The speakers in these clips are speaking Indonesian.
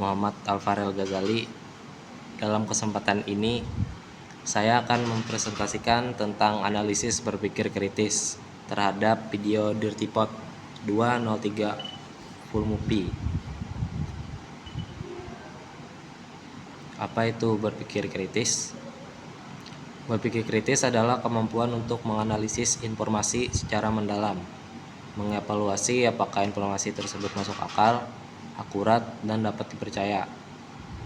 Muhammad Alfarel Ghazali. Dalam kesempatan ini saya akan mempresentasikan tentang analisis berpikir kritis terhadap video Dirtipot 203 Full Movie. Apa itu berpikir kritis? Berpikir kritis adalah kemampuan untuk menganalisis informasi secara mendalam, mengevaluasi apakah informasi tersebut masuk akal, akurat, dan dapat dipercaya.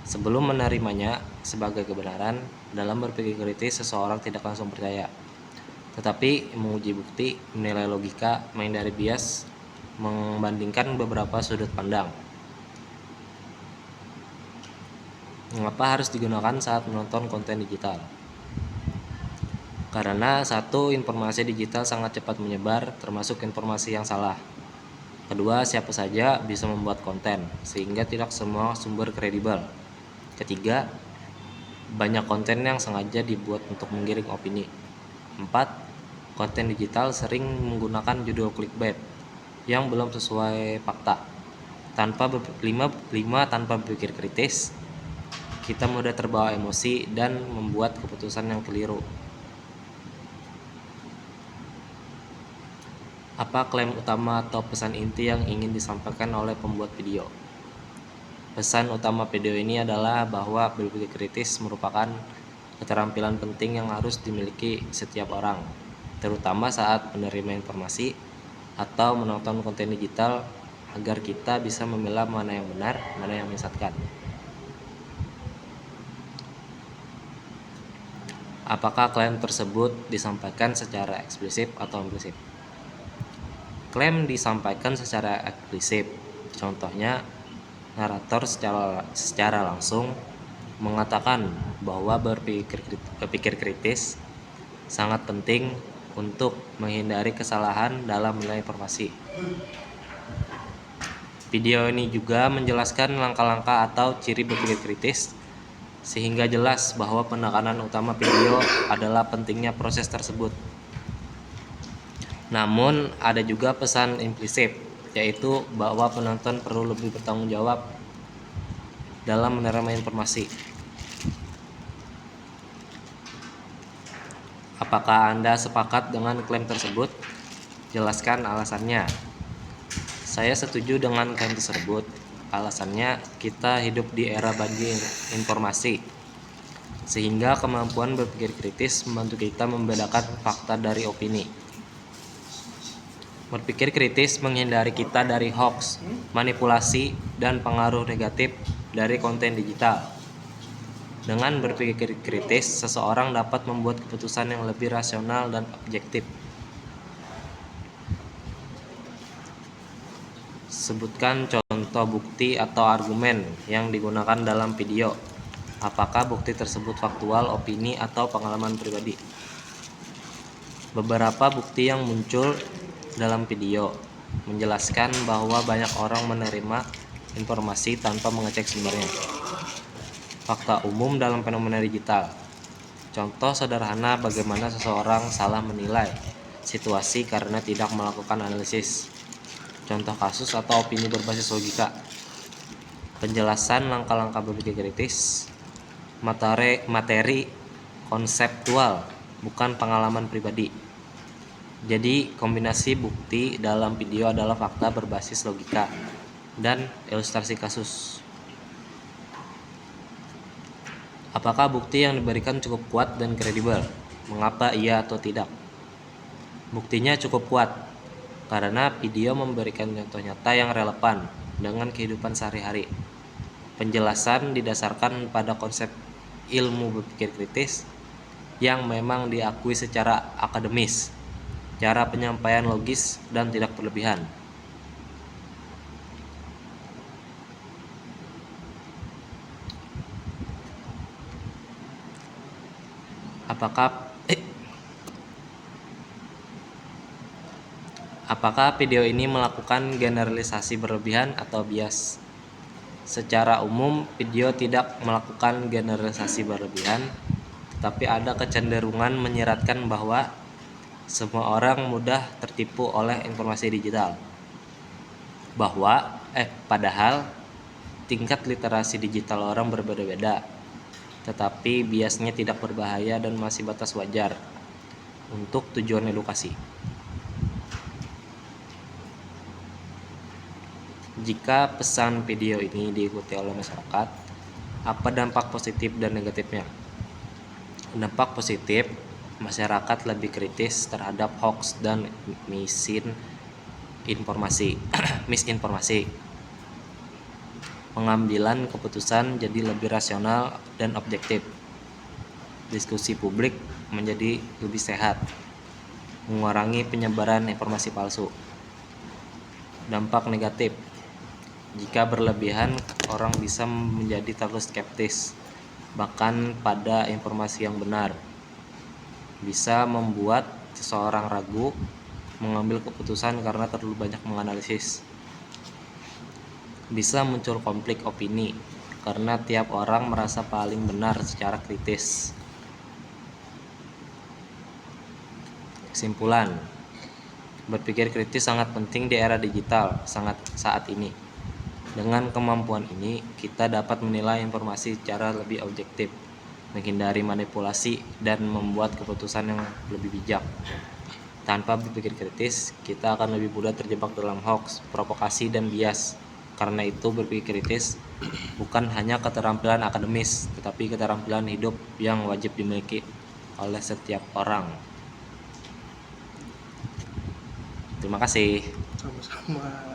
Sebelum menerimanya sebagai kebenaran, dalam berpikir kritis seseorang tidak langsung percaya, tetapi menguji bukti, menilai logika, menghindari bias, membandingkan beberapa sudut pandang. Mengapa harus digunakan saat menonton konten digital? Karena satu, informasi digital sangat cepat menyebar, termasuk informasi yang salah. Kedua, siapa saja bisa membuat konten, sehingga tidak semua sumber kredibel. Ketiga, banyak konten yang sengaja dibuat untuk menggiring opini. 4. Konten digital sering menggunakan judul clickbait yang belum sesuai fakta. Tanpa berpikir kritis, kita mudah terbawa emosi dan membuat keputusan yang keliru. Apa klaim utama atau pesan inti yang ingin disampaikan oleh pembuat video? Pesan utama video ini adalah bahwa berpikir kritis merupakan keterampilan penting yang harus dimiliki setiap orang, terutama saat menerima informasi atau menonton konten digital, agar kita bisa memilah mana yang benar, mana yang menyesatkan. Apakah klaim tersebut disampaikan secara eksplisit atau implisit? Klaim disampaikan secara eksplisit. Contohnya, narator secara langsung mengatakan bahwa berpikir kritis sangat penting untuk menghindari kesalahan dalam menilai informasi. Video ini juga menjelaskan langkah-langkah atau ciri berpikir kritis, sehingga jelas bahwa penekanan utama video adalah pentingnya proses tersebut. Namun ada juga pesan implisit, yaitu bahwa penonton perlu lebih bertanggung jawab dalam menerima informasi. Apakah Anda sepakat dengan klaim tersebut? Jelaskan alasannya. Saya setuju dengan klaim tersebut. Alasannya, kita hidup di era banjir informasi, sehingga kemampuan berpikir kritis membantu kita membedakan fakta dari opini. Berpikir kritis menghindari kita dari hoax, manipulasi, dan pengaruh negatif dari konten digital. Dengan berpikir kritis, seseorang dapat membuat keputusan yang lebih rasional dan objektif. Sebutkan contoh bukti atau argumen yang digunakan dalam video. Apakah bukti tersebut faktual, opini, atau pengalaman pribadi? Beberapa bukti yang muncul dalam video menjelaskan bahwa banyak orang menerima informasi tanpa mengecek sumbernya. Fakta umum dalam fenomena digital. Contoh sederhana bagaimana seseorang salah menilai situasi karena tidak melakukan analisis. Contoh kasus atau opini berbasis logika. Penjelasan langkah-langkah berpikir kritis. Materi konseptual, bukan pengalaman pribadi. Jadi, kombinasi bukti dalam video adalah fakta berbasis logika dan ilustrasi kasus. Apakah bukti yang diberikan cukup kuat dan kredibel? Mengapa iya atau tidak? Buktinya cukup kuat karena video memberikan contoh nyata yang relevan dengan kehidupan sehari-hari. Penjelasan didasarkan pada konsep ilmu berpikir kritis yang memang diakui secara akademis. Cara penyampaian logis dan tidak berlebihan. Apakah video ini melakukan generalisasi berlebihan atau bias? Secara umum, video tidak melakukan generalisasi berlebihan, tetapi ada kecenderungan menyiratkan bahwa semua orang mudah tertipu oleh informasi digital. Padahal Tingkat literasi digital orang berbeda-beda, tetapi biasnya tidak berbahaya dan masih batas wajar untuk tujuan edukasi. Jika pesan video ini diikuti oleh masyarakat, apa dampak positif dan negatifnya? Dampak positif, masyarakat lebih kritis terhadap hoax dan misinformasi. Pengambilan keputusan jadi lebih rasional dan objektif. Diskusi publik menjadi lebih sehat. Mengurangi penyebaran informasi palsu. Dampak negatif, jika berlebihan, orang bisa menjadi terlalu skeptis, bahkan pada informasi yang benar. Bisa membuat seseorang ragu mengambil keputusan karena terlalu banyak menganalisis. Bisa muncul konflik opini karena tiap orang merasa paling benar secara kritis. Kesimpulan, berpikir kritis sangat penting di era digital saat ini. Dengan kemampuan ini, kita dapat menilai informasi secara lebih objektif, menghindari manipulasi, dan membuat keputusan yang lebih bijak. Tanpa berpikir kritis, kita akan lebih mudah terjebak dalam hoax, provokasi, dan bias. Karena itu, berpikir kritis bukan hanya keterampilan akademis, tetapi keterampilan hidup yang wajib dimiliki oleh setiap orang. Terima kasih. Sama-sama.